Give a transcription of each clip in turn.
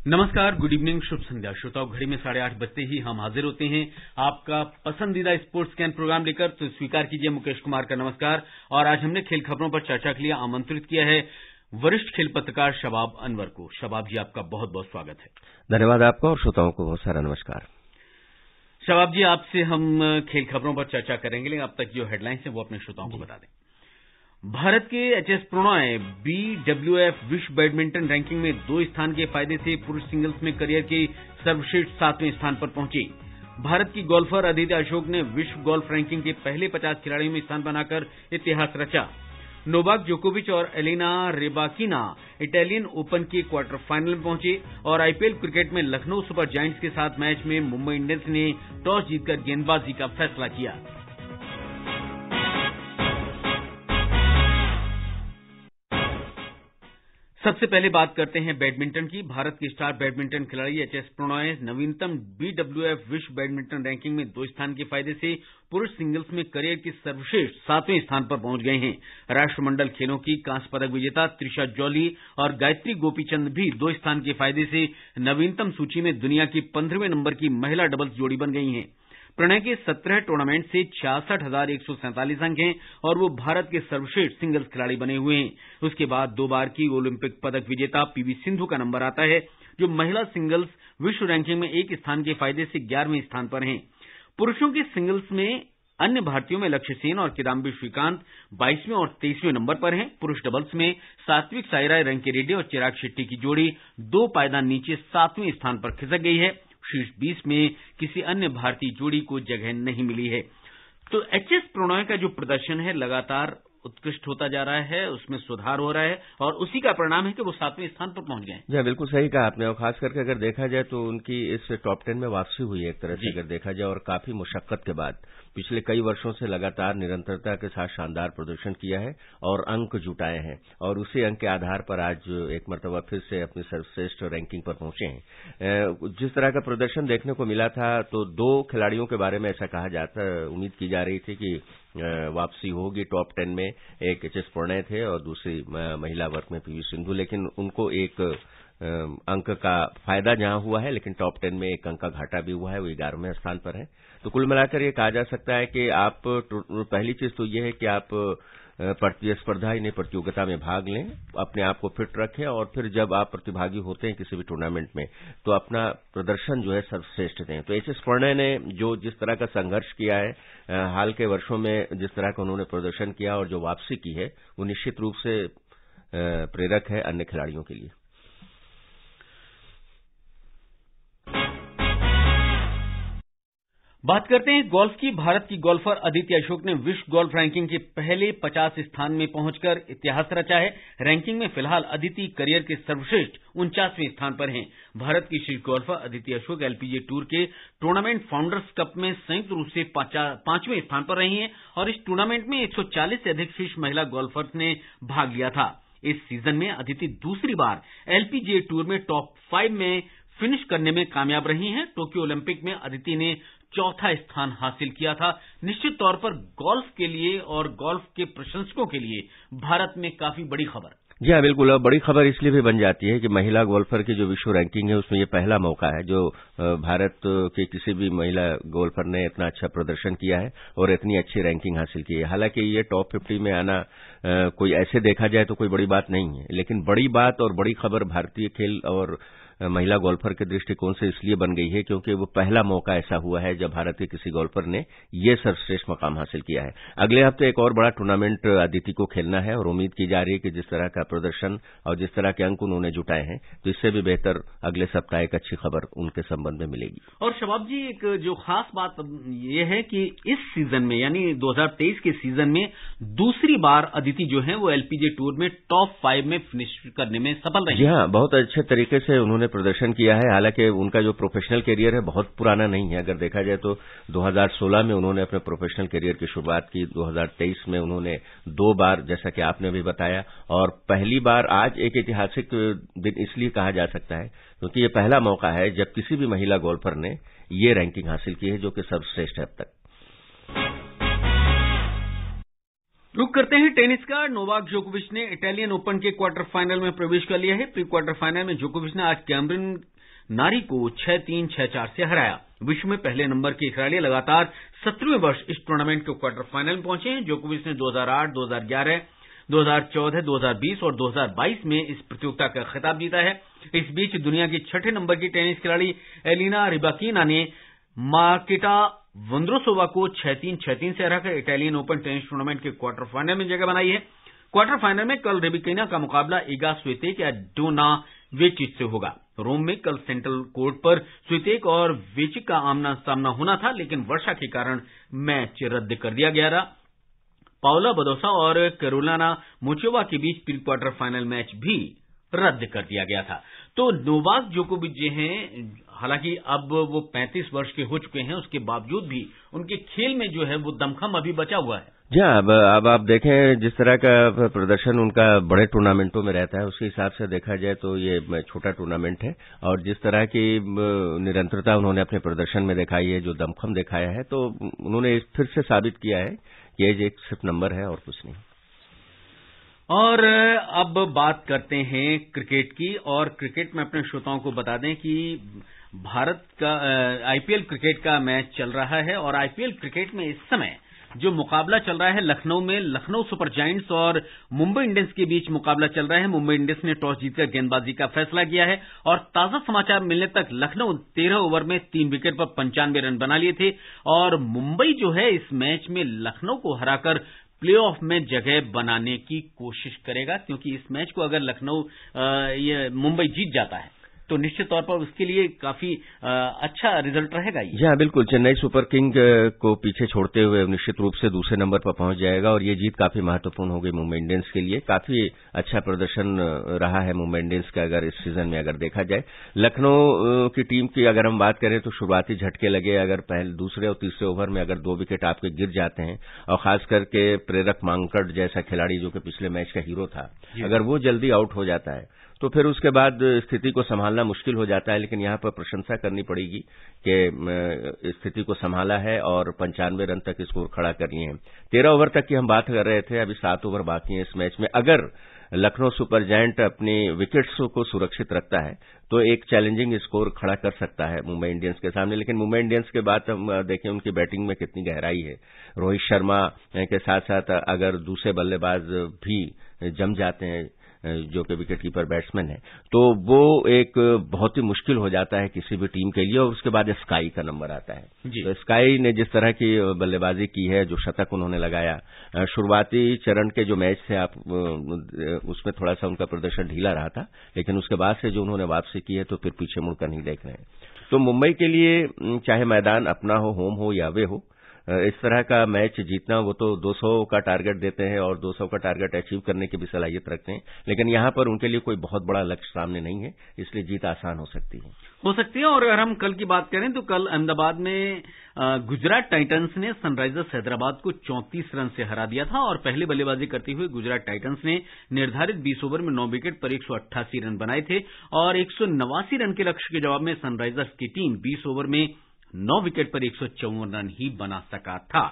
नमस्कार, good evening, शुभ संध्या श्रोताओं। घड़ी में 8:30 बजते ही हम हाजिर होते हैं आपका पसंदीदा स्पोर्ट्स स्कैन प्रोग्राम लेकर। तो स्वीकार कीजिए मुकेश कुमार का नमस्कार। और आज हमने खेल खबरों पर चर्चा के लिए आमंत्रित किया है वरिष्ठ खेल पत्रकार शबाब अनवर को। शबाब जी, आपका बहुत बहुत स्वागत है। धन्यवाद आपका और श्रोताओं को बहुत सारा नमस्कार। शबाब जी, आपसे हम खेल खबरों पर चर्चा करेंगे, लेकिन अब तक जो हेडलाइंस है वो अपने श्रोताओं को बता दें। भारत के एचएस प्रणॉय बीडब्ल्यूएफ विश्व बैडमिंटन रैंकिंग में 2 स्थान के फायदे से पुरुष सिंगल्स में करियर के सर्वश्रेष्ठ 7वें स्थान पर पहुंचे। भारत की गोल्फर अदिति अशोक ने विश्व गोल्फ रैंकिंग के पहले 50 खिलाड़ियों में स्थान बनाकर इतिहास रचा। नोवाक जोकोविच और एलिना रेबाकिना इटालियन ओपन के क्वार्टर फाइनल में पहुंचे। और आईपीएल क्रिकेट में लखनऊ सुपर जायंट्स के साथ मैच में मुंबई इंडियंस ने टॉस जीतकर गेंदबाजी का फैसला किया। सबसे पहले बात करते हैं बैडमिंटन की। भारत के स्टार बैडमिंटन खिलाड़ी एचएस प्रणॉय नवीनतम बीडब्ल्यूएफ विश्व बैडमिंटन रैंकिंग में 2 स्थान के फायदे से पुरुष सिंगल्स में करियर के सर्वश्रेष्ठ 7वें स्थान पर पहुंच गए हैं। राष्ट्रमंडल खेलों की कांस्य पदक विजेता त्रिशा जॉली और गायत्री गोपीचंद भी 2 स्थान के फायदे से नवीनतम सूची में दुनिया की 15वें नंबर की महिला डबल्स जोड़ी बन गई हैं। प्रणय के 17 टूर्नामेंट से 66,147 अंक हैं और वो भारत के सर्वश्रेष्ठ सिंगल्स खिलाड़ी बने हुए हैं। उसके बाद 2 बार की ओलंपिक पदक विजेता पीवी सिंधु का नंबर आता है, जो महिला सिंगल्स विश्व रैंकिंग में 1 स्थान के फायदे से 11वें स्थान पर हैं। पुरुषों के सिंगल्स में अन्य भारतीयों में लक्ष्य सेन और किदाम्बी श्रीकांत 22वें और 23वें नंबर पर हैं। पुरुष डबल्स में सात्विक साईराज रंकीरेड्डी और चिराग शेट्टी की जोड़ी 2 पायदान नीचे 7वें स्थान पर खिसक गई है। शीर्ष 20 में किसी अन्य भारतीय जोड़ी को जगह नहीं मिली है। तो एचएस प्रणॉय का जो प्रदर्शन है लगातार उत्कृष्ट होता जा रहा है, उसमें सुधार हो रहा है और उसी का परिणाम है कि वो 7वें स्थान पर पहुंच गए। जी, बिल्कुल सही कहा आपने। और खास करके अगर देखा जाए तो उनकी इस टॉप 10 में वापसी हुई है एक तरह से अगर देखा जाए, और काफी मुशक्कत के बाद पिछले कई वर्षों से लगातार निरंतरता के साथ शानदार प्रदर्शन किया है और अंक जुटाए हैं, और उसी अंक के आधार पर आज एक मर्तबा फिर से अपनी सर्वश्रेष्ठ रैंकिंग पर पहुंचे हैं। जिस तरह का प्रदर्शन देखने को मिला था, तो 2 खिलाड़ियों के बारे में ऐसा कहा जाता, उम्मीद की जा रही थी कि वापसी होगी टॉप 10 में। एक एचएस प्रणय थे और दूसरी महिला वर्ग में पीवी सिंधु, लेकिन उनको एक अंक का फायदा जहां हुआ है, लेकिन टॉप 10 में 1 अंक का घाटा भी हुआ है, वो 11वें स्थान पर है। तो कुल मिलाकर ये कहा जा सकता है कि आप पहली चीज तो ये है कि आप प्रतिस्पर्धा यानी प्रतियोगिता में भाग लें, अपने आप को फिट रखें, और फिर जब आप प्रतिभागी होते हैं किसी भी टूर्नामेंट में तो अपना प्रदर्शन जो है सर्वश्रेष्ठ दें। तो एचएस प्रणय ने जो जिस तरह का संघर्ष किया है हाल के वर्षों में, जिस तरह का उन्होंने प्रदर्शन किया और जो वापसी की है, वो निश्चित रूप से प्रेरक है अन्य खिलाड़ियों के लिए। बात करते हैं गोल्फ की। भारत की गोल्फर अदिति अशोक ने विश्व गोल्फ रैंकिंग के पहले 50 स्थान में पहुंचकर इतिहास रचा है। रैंकिंग में फिलहाल अदिति करियर के सर्वश्रेष्ठ 49वें स्थान पर हैं। भारत की शीर्ष golfer Aditi Ashok LPGA tour के टूर्नामेंट फाउंडर्स कप में संयुक्त रूप से 5वें स्थान पर रही हैं और इस टूर्नामेंट में 140 से अधिक शीर्ष महिला गोल्फर्स ने भाग लिया था। इस सीजन में अदिति दूसरी बार एलपीजीए टूर में टॉप 5 में फिनिश करने में कामयाब रही हैं। टोक्यो ओलंपिक में अदिति ने 4था स्थान हासिल किया था। निश्चित तौर पर गोल्फ के लिए और गोल्फ के प्रशंसकों के लिए भारत में काफी बड़ी खबर। जी हाँ, बिल्कुल। और बड़ी खबर इसलिए भी बन जाती है कि महिला गोल्फर की जो विश्व रैंकिंग है उसमें ये पहला मौका है जो भारत के किसी भी महिला गोल्फर ने इतना अच्छा प्रदर्शन किया है और इतनी अच्छी रैंकिंग हासिल की है। हालांकि ये टॉप 50 में आना कोई ऐसे देखा जाए तो कोई बड़ी बात नहीं है, लेकिन बड़ी बात और बड़ी खबर भारतीय खेल और महिला गोल्फर के दृष्टिकोण से इसलिए बन गई है क्योंकि वो पहला मौका ऐसा हुआ है जब भारत के किसी गोल्फर ने ये सर्वश्रेष्ठ मकाम हासिल किया है। अगले हफ्ते एक और बड़ा टूर्नामेंट अदिति को खेलना है और उम्मीद की जा रही है कि जिस तरह का प्रदर्शन और जिस तरह के अंक उन्होंने जुटाए हैं, तो इससे भी बेहतर अगले सप्ताह एक अच्छी खबर उनके संबंध में मिलेगी। और शबाब जी, एक जो खास बात ये है कि इस सीजन में यानी 2023 के सीजन में दूसरी बार अदिति जो है वो एलपीजीए टूर में टॉप 5 में फिनिश करने में सफल रही। जी हाँ, बहुत अच्छे तरीके से उन्होंने प्रदर्शन किया है। हालांकि उनका जो प्रोफेशनल करियर है बहुत पुराना नहीं है। अगर देखा जाए तो 2016 में उन्होंने अपने प्रोफेशनल करियर की शुरुआत की। 2023 में उन्होंने 2 बार, जैसा कि आपने भी बताया, और पहली बार आज एक ऐतिहासिक दिन इसलिए कहा जा सकता है क्योंकि ये पहला मौका है जब किसी भी महिला गोल्फर ने ये रैंकिंग हासिल की है जो कि सर्वश्रेष्ठ है अब तक। रुक करते हैं टेनिस का। नोवाक जोकोविच ने इटालियन ओपन के क्वार्टर फाइनल में प्रवेश कर लिया है। प्री क्वार्टर फाइनल में जोकोविच ने आज कैमरून नारी को 6-3, 6-4 से हराया। विश्व में पहले नंबर के खिलाड़ी लगातार 17वें वर्ष इस टूर्नामेंट के क्वार्टर फाइनल में पहुंचे हैं। जोकोविच ने 2008, 2011, 2014, 2020 और 2022 में इस प्रतियोगिता का खिताब जीता है। इस बीच दुनिया की 6ठे नंबर की टेनिस खिलाड़ी एलिना रिबाकिना ने मार्केटा वोंद्रोसोवा को 6-3, 6-3 से हराकर इटालियन ओपन टेनिस टूर्नामेंट के क्वार्टर फाइनल में जगह बनाई है। क्वार्टर फाइनल में कल रिबाकिना का मुकाबला इगा स्वितेक या डोना वेचिच से होगा। रोम में कल सेंट्रल कोर्ट पर स्वितेक और वेचिक का आमना सामना होना था, लेकिन वर्षा के कारण मैच रद्द कर दिया गया था। पाउला बदोसा और कैरोलिना मुचोवा के बीच प्री क्वार्टर फाइनल मैच भी रद्द कर दिया गया था। तो नोवाक जोकोविच जो हैं, हालांकि अब वो 35 वर्ष के हो चुके हैं, उसके बावजूद भी उनके खेल में जो है वो दमखम अभी बचा हुआ है। जी, अब आप देखें जिस तरह का प्रदर्शन उनका बड़े टूर्नामेंटों में रहता है, उसके हिसाब से देखा जाए तो ये छोटा टूर्नामेंट है और जिस तरह की निरंतरता उन्होंने अपने प्रदर्शन में दिखाई है, जो दमखम दिखाया है, तो उन्होंने फिर से साबित किया है कि एज एक सिर्फ नंबर है और कुछ नहीं। और अब बात करते हैं क्रिकेट की, और क्रिकेट में अपने श्रोताओं को बता दें कि भारत का आईपीएल क्रिकेट का मैच चल रहा है और आईपीएल क्रिकेट में इस समय जो मुकाबला चल रहा है लखनऊ में, लखनऊ सुपर जायंट्स और मुंबई इंडियंस के बीच मुकाबला चल रहा है। मुंबई इंडियंस ने टॉस जीतकर गेंदबाजी का फैसला किया है और ताजा समाचार मिलने तक लखनऊ 13 ओवर में 3 विकेट पर 95 रन बना लिए थे और मुंबई जो है इस मैच में लखनऊ को हराकर प्लेऑफ में जगह बनाने की कोशिश करेगा, क्योंकि इस मैच को अगर लखनऊ मुंबई जीत जाता है तो निश्चित तौर पर उसके लिए काफी अच्छा रिजल्ट रहेगा। जी हाँ, बिल्कुल। चेन्नई सुपर किंग को पीछे छोड़ते हुए निश्चित रूप से दूसरे नंबर पर पहुंच जाएगा और ये जीत काफी महत्वपूर्ण होगी मुंबई इंडियंस के लिए। काफी अच्छा प्रदर्शन रहा है मुंबई इंडियंस का अगर इस सीजन में अगर देखा जाए। लखनऊ की टीम की अगर हम बात करें तो शुरुआती झटके लगे, अगर पहले दूसरे और तीसरे ओवर में अगर 2 विकेट आपके गिर जाते हैं और खास करके प्रेरक मांकड़ जैसा खिलाड़ी जो कि पिछले मैच का हीरो था, अगर वो जल्दी आउट हो जाता है तो फिर उसके बाद स्थिति को संभालना मुश्किल हो जाता है। लेकिन यहां पर प्रशंसा करनी पड़ेगी कि स्थिति को संभाला है और 95 रन तक स्कोर खड़ा कर लिए हैं। 13 ओवर तक की हम बात कर रहे थे, अभी 7 ओवर बाकी हैं इस मैच में। अगर लखनऊ सुपर जायंट अपनी विकेट्स को सुरक्षित रखता है तो एक चैलेंजिंग स्कोर खड़ा कर सकता है मुंबई इंडियंस के सामने। लेकिन मुंबई इंडियंस के बाद हम देखें उनकी बैटिंग में कितनी गहराई है। रोहित शर्मा के साथ साथ अगर दूसरे बल्लेबाज भी जम जाते हैं जो कि विकेट कीपर बैट्समैन है, तो वो एक बहुत ही मुश्किल हो जाता है किसी भी टीम के लिए। और उसके बाद स्काई का नंबर आता है। तो स्काई ने जिस तरह की बल्लेबाजी की है, जो शतक उन्होंने लगाया, शुरुआती चरण के जो मैच थे आप उसमें थोड़ा सा उनका प्रदर्शन ढीला रहा था, लेकिन उसके बाद से जो उन्होंने वापसी की है तो फिर पीछे मुड़कर नहीं देख रहे हैं। तो मुंबई के लिए चाहे मैदान अपना हो, होम हो या वे हो, इस तरह का मैच जीतना, वो तो 200 का टारगेट देते हैं और 200 का टारगेट अचीव करने की भी सलाहियत रखते हैं। लेकिन यहां पर उनके लिए कोई बहुत बड़ा लक्ष्य सामने नहीं है, इसलिए जीत आसान हो सकती है। और अगर हम कल की बात करें तो कल अहमदाबाद में गुजरात टाइटंस ने सनराइजर्स हैदराबाद को 34 रन से हरा दिया था और पहले बल्लेबाजी करते हुए गुजरात टाइटंस ने निर्धारित 20 ओवर में 9 विकेट पर 188 रन बनाए थे और 189 रन के लक्ष्य के जवाब में सनराइजर्स की टीम 20 ओवर में 9 विकेट पर 154 रन ही बना सका था।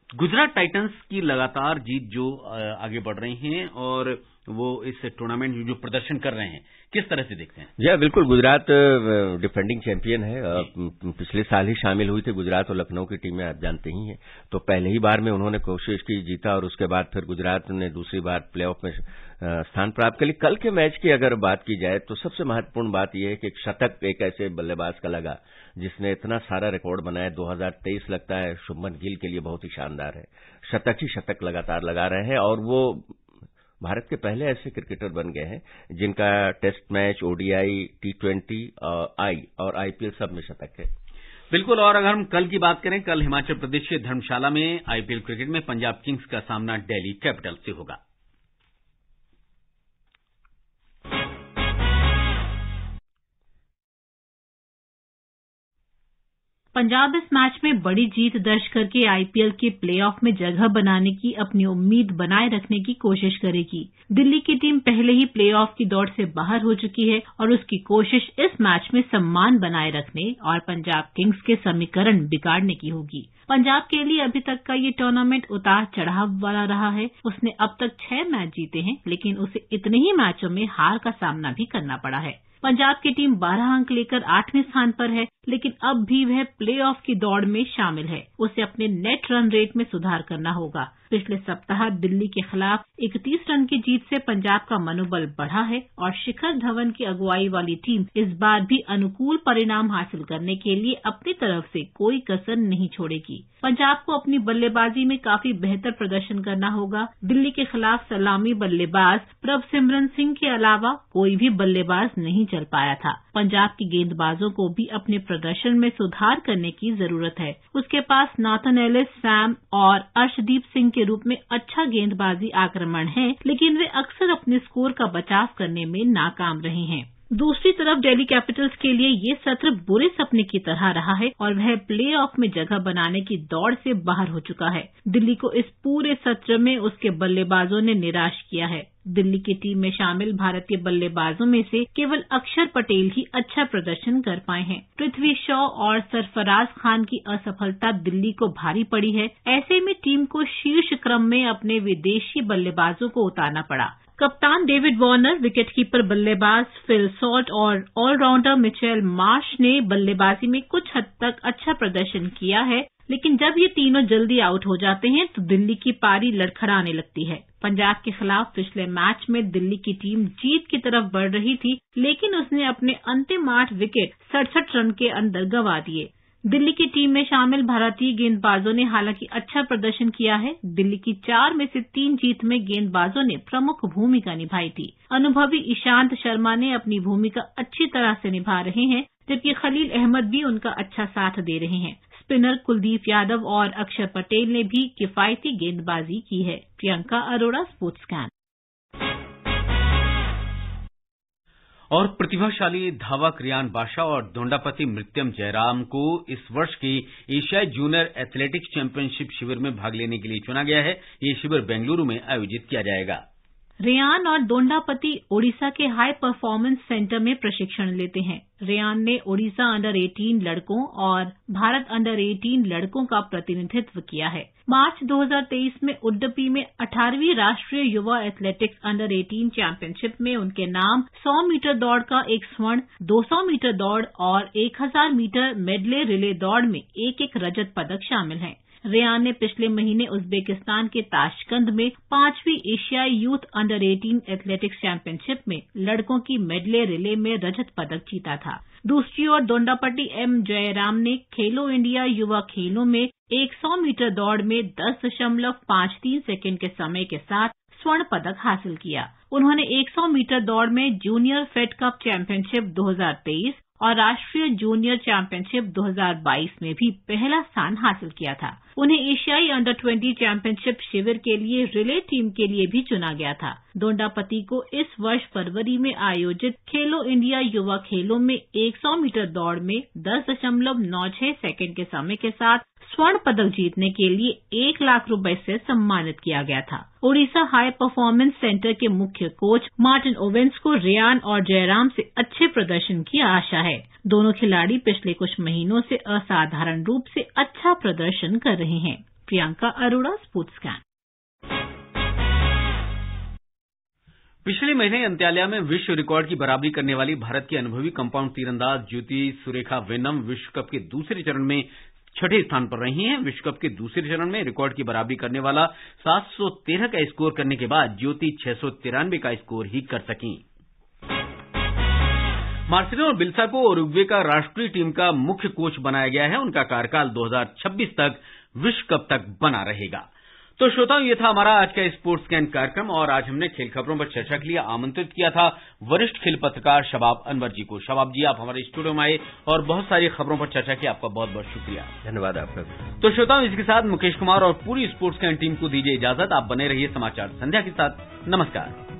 गुजरात टाइटंस की लगातार जीत जो आगे बढ़ रही हैं और वो इस टूर्नामेंट में जो प्रदर्शन कर रहे हैं, किस तरह से देखते हैं? जी बिल्कुल, गुजरात डिफेंडिंग चैंपियन है। पिछले साल ही शामिल हुई थी गुजरात और लखनऊ की टीमें, आप जानते ही हैं। तो पहले ही बार में उन्होंने कोशिश की, जीता और उसके बाद फिर गुजरात ने दूसरी बार प्लेऑफ में स्थान प्राप्त कर ली। कल के मैच की अगर बात की जाए तो सबसे महत्वपूर्ण बात यह है कि एक शतक एक ऐसे बल्लेबाज का लगा जिसने इतना सारा रिकॉर्ड बनाया। 2023 लगता है शुभमन गिल के लिए बहुत ही शानदार है। शतक ही शतक लगातार लगा रहे हैं और वो भारत के पहले ऐसे क्रिकेटर बन गए हैं जिनका टेस्ट मैच, ओडीआई, T20 और आईपीएल सब में शतक है। बिल्कुल। और अगर हम कल की बात करें, कल हिमाचल प्रदेश के धर्मशाला में आईपीएल क्रिकेट में पंजाब किंग्स का सामना दिल्ली कैपिटल से होगा। पंजाब इस मैच में बड़ी जीत दर्ज करके आईपीएल के प्लेऑफ में जगह बनाने की अपनी उम्मीद बनाए रखने की कोशिश करेगी। दिल्ली की टीम पहले ही प्लेऑफ की दौड़ से बाहर हो चुकी है और उसकी कोशिश इस मैच में सम्मान बनाए रखने और पंजाब किंग्स के समीकरण बिगाड़ने की होगी। पंजाब के लिए अभी तक का ये टूर्नामेंट उतार चढ़ाव वाला रहा है। उसने अब तक 6 मैच जीते हैं, लेकिन उसे इतने ही मैचों में हार का सामना भी करना पड़ा है। पंजाब की टीम 12 अंक लेकर 8वें स्थान पर है, लेकिन अब भी वह प्लेऑफ की दौड़ में शामिल है। उसे अपने नेट रन रेट में सुधार करना होगा। पिछले सप्ताह दिल्ली के खिलाफ 31 रन की जीत से पंजाब का मनोबल बढ़ा है और शिखर धवन की अगुवाई वाली टीम इस बार भी अनुकूल परिणाम हासिल करने के लिए अपनी तरफ से कोई कसर नहीं छोड़ेगी। पंजाब को अपनी बल्लेबाजी में काफी बेहतर प्रदर्शन करना होगा। दिल्ली के खिलाफ सलामी बल्लेबाज प्रभसिमरन सिंह के अलावा कोई भी बल्लेबाज नहीं चल पाया था। पंजाब के गेंदबाजों को भी अपने प्रदर्शन में सुधार करने की जरूरत है। उसके पास नाथन एलिस, सैम और अर्शदीप सिंह के रूप में अच्छा गेंदबाजी आक्रमण है, लेकिन वे अक्सर अपने स्कोर का बचाव करने में नाकाम रहे हैं। दूसरी तरफ दिल्ली कैपिटल्स के लिए ये सत्र बुरे सपने की तरह रहा है और वह प्लेऑफ में जगह बनाने की दौड़ से बाहर हो चुका है। दिल्ली को इस पूरे सत्र में उसके बल्लेबाजों ने निराश किया है। दिल्ली की टीम में शामिल भारतीय बल्लेबाजों में से केवल अक्षर पटेल ही अच्छा प्रदर्शन कर पाए हैं। पृथ्वी शॉ और सरफराज खान की असफलता दिल्ली को भारी पड़ी है। ऐसे में टीम को शीर्ष क्रम में अपने विदेशी बल्लेबाजों को उतारना पड़ा। कप्तान डेविड वार्नर, विकेटकीपर बल्लेबाज फिल सॉल्ट और ऑलराउंडर मिचेल मार्श ने बल्लेबाजी में कुछ हद तक अच्छा प्रदर्शन किया है, लेकिन जब ये तीनों जल्दी आउट हो जाते हैं तो दिल्ली की पारी लड़खड़ाने लगती है। पंजाब के खिलाफ पिछले मैच में दिल्ली की टीम जीत की तरफ बढ़ रही थी, लेकिन उसने अपने अंतिम 8 विकेट 67 रन के अंदर गंवा दिए। दिल्ली की टीम में शामिल भारतीय गेंदबाजों ने हालांकि अच्छा प्रदर्शन किया है। दिल्ली की 4 में से 3 जीत में गेंदबाजों ने प्रमुख भूमिका निभाई थी। अनुभवी ईशांत शर्मा ने अपनी भूमिका अच्छी तरह से निभा रहे हैं, जबकि खलील अहमद भी उनका अच्छा साथ दे रहे हैं। स्पिनर कुलदीप यादव और अक्षर पटेल ने भी किफायती गेंदबाजी की है। Priyanka Arora, sports can. और प्रतिभाशाली धावक रियान बादशाह और दोंडापति मृत्यम जयराम को इस वर्ष की एशियाई जूनियर एथलेटिक्स चैंपियनशिप शिविर में भाग लेने के लिए चुना गया है। ये शिविर बेंगलुरु में आयोजित किया जाएगा। रेयान और दोंडापति ओडिशा के हाई परफॉर्मेंस सेंटर में प्रशिक्षण लेते हैं। रेयान ने ओडिशा अंडर 18 लड़कों और भारत अंडर 18 लड़कों का प्रतिनिधित्व किया है। मार्च 2023 में उडुपी में 18वीं राष्ट्रीय युवा एथलेटिक्स अंडर 18 चैंपियनशिप में उनके नाम 100 मीटर दौड़ का एक स्वर्ण, 200 मीटर दौड़ और 1000 मीटर मेडले रिले दौड़ में एक रजत पदक शामिल हैं। रेयान ने पिछले महीने उज्बेकिस्तान के ताशकंद में 5वीं एशियाई यूथ अंडर 18 एथलेटिक्स चैंपियनशिप में लड़कों की मेडले रिले में रजत पदक जीता था। दूसरी ओर दोंडापट्टी एम जयराम ने खेलो इंडिया युवा खेलों में 100 मीटर दौड़ में 10.53 सेकंड के समय के साथ स्वर्ण पदक हासिल किया। उन्होंने 100 मीटर दौड़ में जूनियर फेड कप चैंपियनशिप 2023 और राष्ट्रीय जूनियर चैंपियनशिप 2022 में भी पहला स्थान हासिल किया था। उन्हें एशियाई अंडर 20 चैंपियनशिप शिविर के लिए रिले टीम के लिए भी चुना गया था। दोंडापति को इस वर्ष फरवरी में आयोजित खेलो इंडिया युवा खेलों में 100 मीटर दौड़ में 10.96 सेकंड के समय के साथ स्वर्ण पदक जीतने के लिए 1 लाख रुपए से सम्मानित किया गया था। ओडिशा हाई परफॉर्मेंस सेंटर के मुख्य कोच मार्टिन ओवेंस को रेयान और जयराम से अच्छे प्रदर्शन की आशा है। दोनों खिलाड़ी पिछले कुछ महीनों से असाधारण रूप से अच्छा प्रदर्शन कर रहे हैं। Priyanka Arora, sports can. पिछले महीने अंत्याल्या में विश्व रिकॉर्ड की बराबरी करने वाली भारत की अनुभवी कंपाउंड तीरंदाज ज्योति सुरेखा वेन्नम विश्व कप के दूसरे चरण में 6ठे स्थान पर रही हैं। विश्व कप के दूसरे चरण में रिकॉर्ड की बराबरी करने वाला 713 का स्कोर करने के बाद ज्योति 693 का स्कोर ही कर सकीं। मार्सेलो बिल्सा को उरुग्वे का राष्ट्रीय टीम का मुख्य कोच बनाया गया है। उनका कार्यकाल 2026 तक विश्व कप तक बना रहेगा। तो श्रोताओं, ये था हमारा आज का स्पोर्ट्स कैन कार्यक्रम और आज हमने खेल खबरों पर चर्चा के लिए आमंत्रित किया था वरिष्ठ खेल पत्रकार शबाब अनवर जी को। शबाब जी, आप हमारे स्टूडियो में आए और बहुत सारी खबरों पर चर्चा की, आपका बहुत बहुत शुक्रिया। धन्यवाद आपका। तो श्रोताओं, इसके साथ मुकेश कुमार और पूरी स्पोर्ट्स कैन टीम को दीजिए इजाजत। आप बने रहिए समाचार संध्या के साथ। नमस्कार।